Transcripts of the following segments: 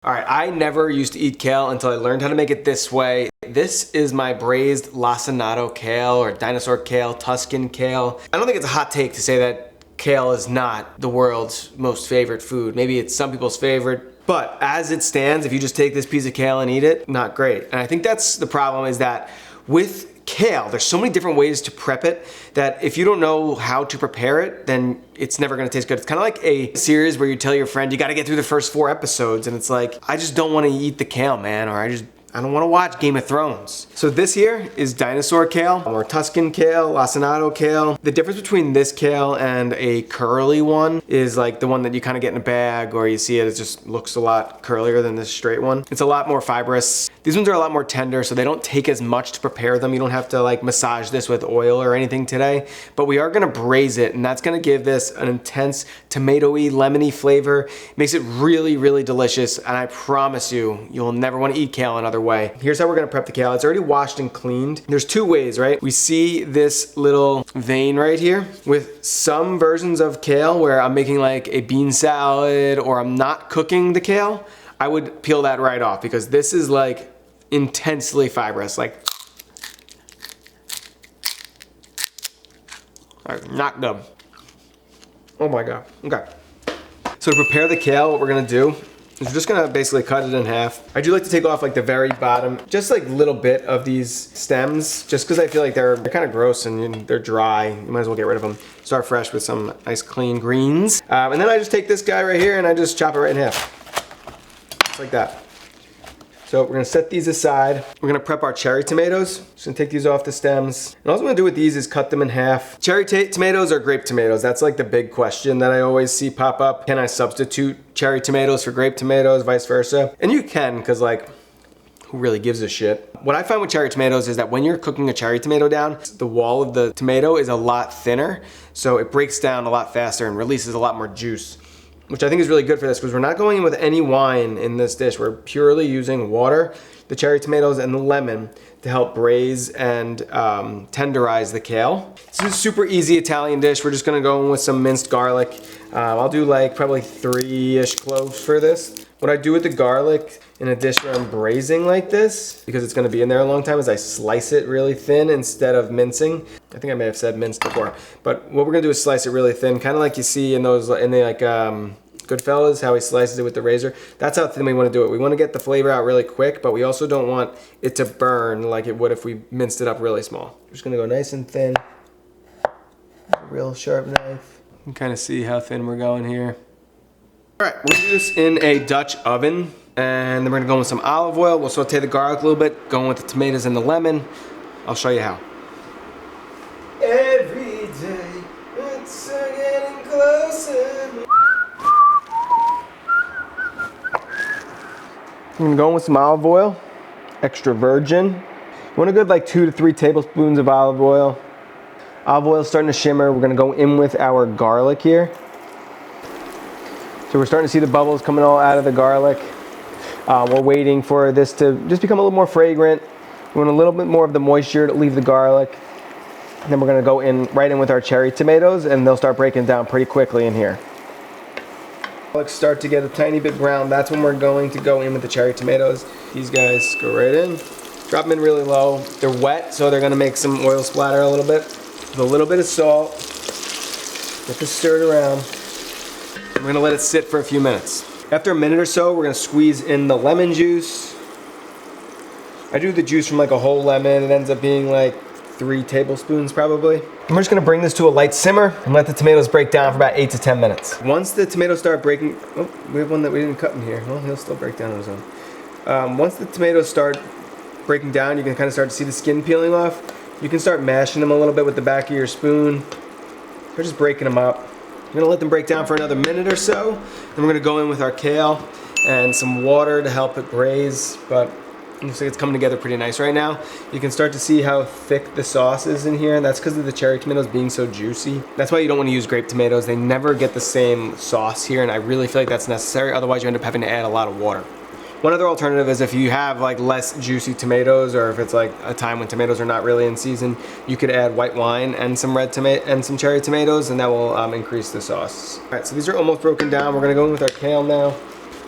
All right, I never used to eat kale until I learned how to make it this way. This is my braised Lacinato Kale or dinosaur kale, Tuscan kale. I don't think it's a hot take to say that kale is not the world's most favorite food. Maybe it's some people's favorite, but as it stands, if you just take this piece of kale and eat it, not great. And I think that's the problem, is that with kale, there's so many different ways to prep it that if you don't know how to prepare it, then it's never gonna taste good. It's kind of like a series where you tell your friend you gotta get through the first 4 episodes, and it's like, I just don't wanna eat the kale, man, or I don't want to watch Game of Thrones. So this here is dinosaur kale, or Tuscan kale, Lacinato kale. The difference between this kale and a curly one is like the one that you kind of get in a bag, or you see it just looks a lot curlier than this straight one. It's a lot more fibrous. These ones are a lot more tender, so they don't take as much to prepare them. You don't have to like massage this with oil or anything today, but we are gonna braise it, and that's gonna give this an intense tomatoey, lemony flavor. Makes it really, really delicious, and I promise you, you'll never want to eat kale another way. Here's how we're gonna prep the kale. It's already washed and cleaned. There's 2 ways, right? We see this little vein right here with some versions of kale where I'm making like a bean salad or I'm not cooking the kale. I would peel that right off because this is like intensely fibrous, like not good. Oh my God, okay. So to prepare the kale, what we're gonna do is we're just gonna basically cut it in half. I do like to take off like the very bottom, just like little bit of these stems, just because I feel like they're kind of gross and they're dry. You might as well get rid of them. Start fresh with some nice clean greens. And then I just take this guy right here and I just chop it right in half. Just like that. So we're gonna set these aside. We're gonna prep our cherry tomatoes. Just gonna take these off the stems. And all I'm gonna do with these is cut them in half. Cherry tomatoes or grape tomatoes? That's like the big question that I always see pop up. Can I substitute cherry tomatoes for grape tomatoes, vice versa? And you can, because like, who really gives a shit? What I find with cherry tomatoes is that when you're cooking a cherry tomato down, the wall of the tomato is a lot thinner, so it breaks down a lot faster and releases a lot more juice, which I think is really good for this because we're not going in with any wine in this dish. We're purely using water, the cherry tomatoes, and the lemon to help braise and tenderize the kale. This is a super easy Italian dish. We're just gonna go in with some minced garlic. I'll do like probably 3-ish cloves for this. What I do with the garlic in a dish where I'm braising like this, because it's gonna be in there a long time, is I slice it really thin instead of mincing. I think I may have said minced before, but what we're gonna do is slice it really thin, kind of like you see in those, in the like Goodfellas, how he slices it with the razor. That's how thin we wanna do it. We wanna get the flavor out really quick, but we also don't want it to burn like it would if we minced it up really small. We're just gonna go nice and thin. A real sharp knife. You can kind of see how thin we're going here. All right, we're gonna do this in a Dutch oven, and then we're gonna go with some olive oil. We'll saute the garlic a little bit, going with the tomatoes and the lemon. I'll show you how. Every day, it's getting closer. I'm gonna go in with some olive oil, extra virgin. You want a good like 2 to 3 tablespoons of olive oil. Olive oil is starting to shimmer. We're gonna go in with our garlic here. So we're starting to see the bubbles coming all out of the garlic. We're waiting for this to just become a little more fragrant. We want a little bit more of the moisture to leave the garlic. And then we're gonna go in right in with our cherry tomatoes, and they'll start breaking down pretty quickly in here. Garlic start to get a tiny bit brown. That's when we're going to go in with the cherry tomatoes. These guys go right in. Drop them in really low. They're wet, so they're gonna make some oil splatter a little bit. With a little bit of salt. Get this stirred around. We're gonna let it sit for a few minutes. After a minute or so, we're gonna squeeze in the lemon juice. I do the juice from like a whole lemon. It ends up being like 3 tablespoons probably. And we're just gonna bring this to a light simmer and let the tomatoes break down for about 8 to 10 minutes. Once the tomatoes start breaking, oh, we have one that we didn't cut in here. Well, he'll still break down on his own. Once the tomatoes start breaking down, you can kind of start to see the skin peeling off. You can start mashing them a little bit with the back of your spoon. We're just breaking them up. We're gonna let them break down for another minute or so. Then we're gonna go in with our kale and some water to help it braise, but it looks like it's coming together pretty nice right now. You can start to see how thick the sauce is in here, and that's because of the cherry tomatoes being so juicy. That's why you don't want to use grape tomatoes. They never get the same sauce here, and I really feel like that's necessary. Otherwise, you end up having to add a lot of water. One other alternative is if you have like less juicy tomatoes, or if it's like a time when tomatoes are not really in season, you could add white wine and some cherry tomatoes, and that will increase the sauce. All right, so these are almost broken down. We're gonna go in with our kale now.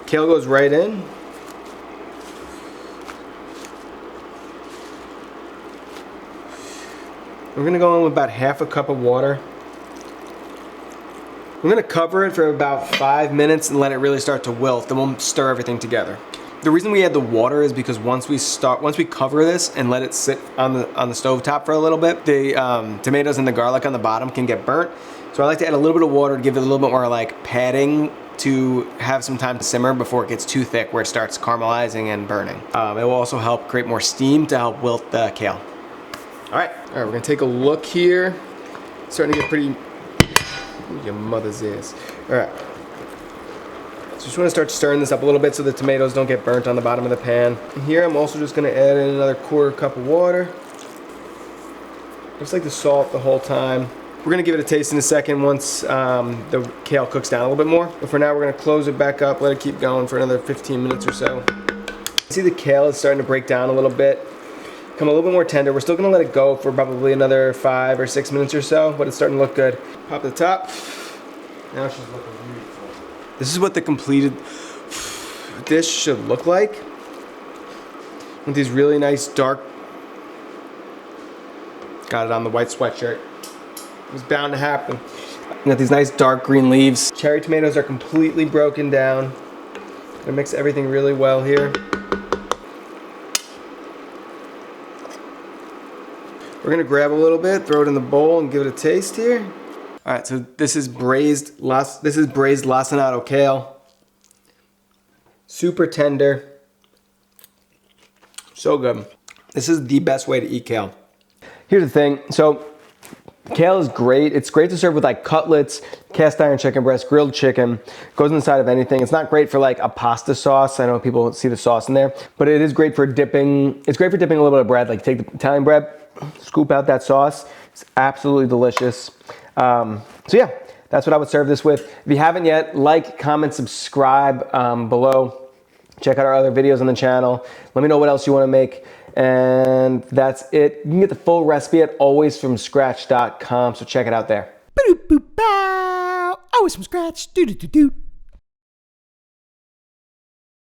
Kale goes right in. We're gonna go in with about half a cup of water. We're gonna cover it for about 5 minutes and let it really start to wilt. Then we'll stir everything together. The reason we add the water is because once we cover this and let it sit on the stove top for a little bit, the tomatoes and the garlic on the bottom can get burnt. So I like to add a little bit of water to give it a little bit more like padding to have some time to simmer before it gets too thick where it starts caramelizing and burning. It will also help create more steam to help wilt the kale. All right, we're gonna take a look here. It's starting to get pretty, ooh, your mother's ass. All right, so just wanna start stirring this up a little bit so the tomatoes don't get burnt on the bottom of the pan. And here I'm also just gonna add in another 1/4 cup of water. Just like the salt the whole time. We're gonna give it a taste in a second once the kale cooks down a little bit more. But for now, we're gonna close it back up, let it keep going for another 15 minutes or so. See the kale is starting to break down a little bit, become a little bit more tender. We're still gonna let it go for probably another 5 or 6 minutes or so, but it's starting to look good. Pop the top. Now she's looking beautiful. This is what the completed dish should look like. With these really nice dark, got it on the white sweatshirt. It was bound to happen. You got these nice dark green leaves. Cherry tomatoes are completely broken down. Gonna mix everything really well here. We're gonna grab a little bit, throw it in the bowl, and give it a taste here. All right, so this is braised Lacinato Kale. Super tender. So good. This is the best way to eat kale. Here's the thing. So kale is great. It's great to serve with like cutlets, cast iron chicken breast, grilled chicken. Goes inside of anything. It's not great for like a pasta sauce. I know people see the sauce in there, but it is great for dipping. It's great for dipping a little bit of bread. Like take the Italian bread, scoop out that sauce. It's absolutely delicious. So yeah, that's what I would serve this with. If you haven't yet, like, comment, subscribe below. Check out our other videos on the channel. Let me know what else you want to make. And that's it. You can get the full recipe at alwaysfromscratch.com, so check it out there. Always from scratch. Do do do do.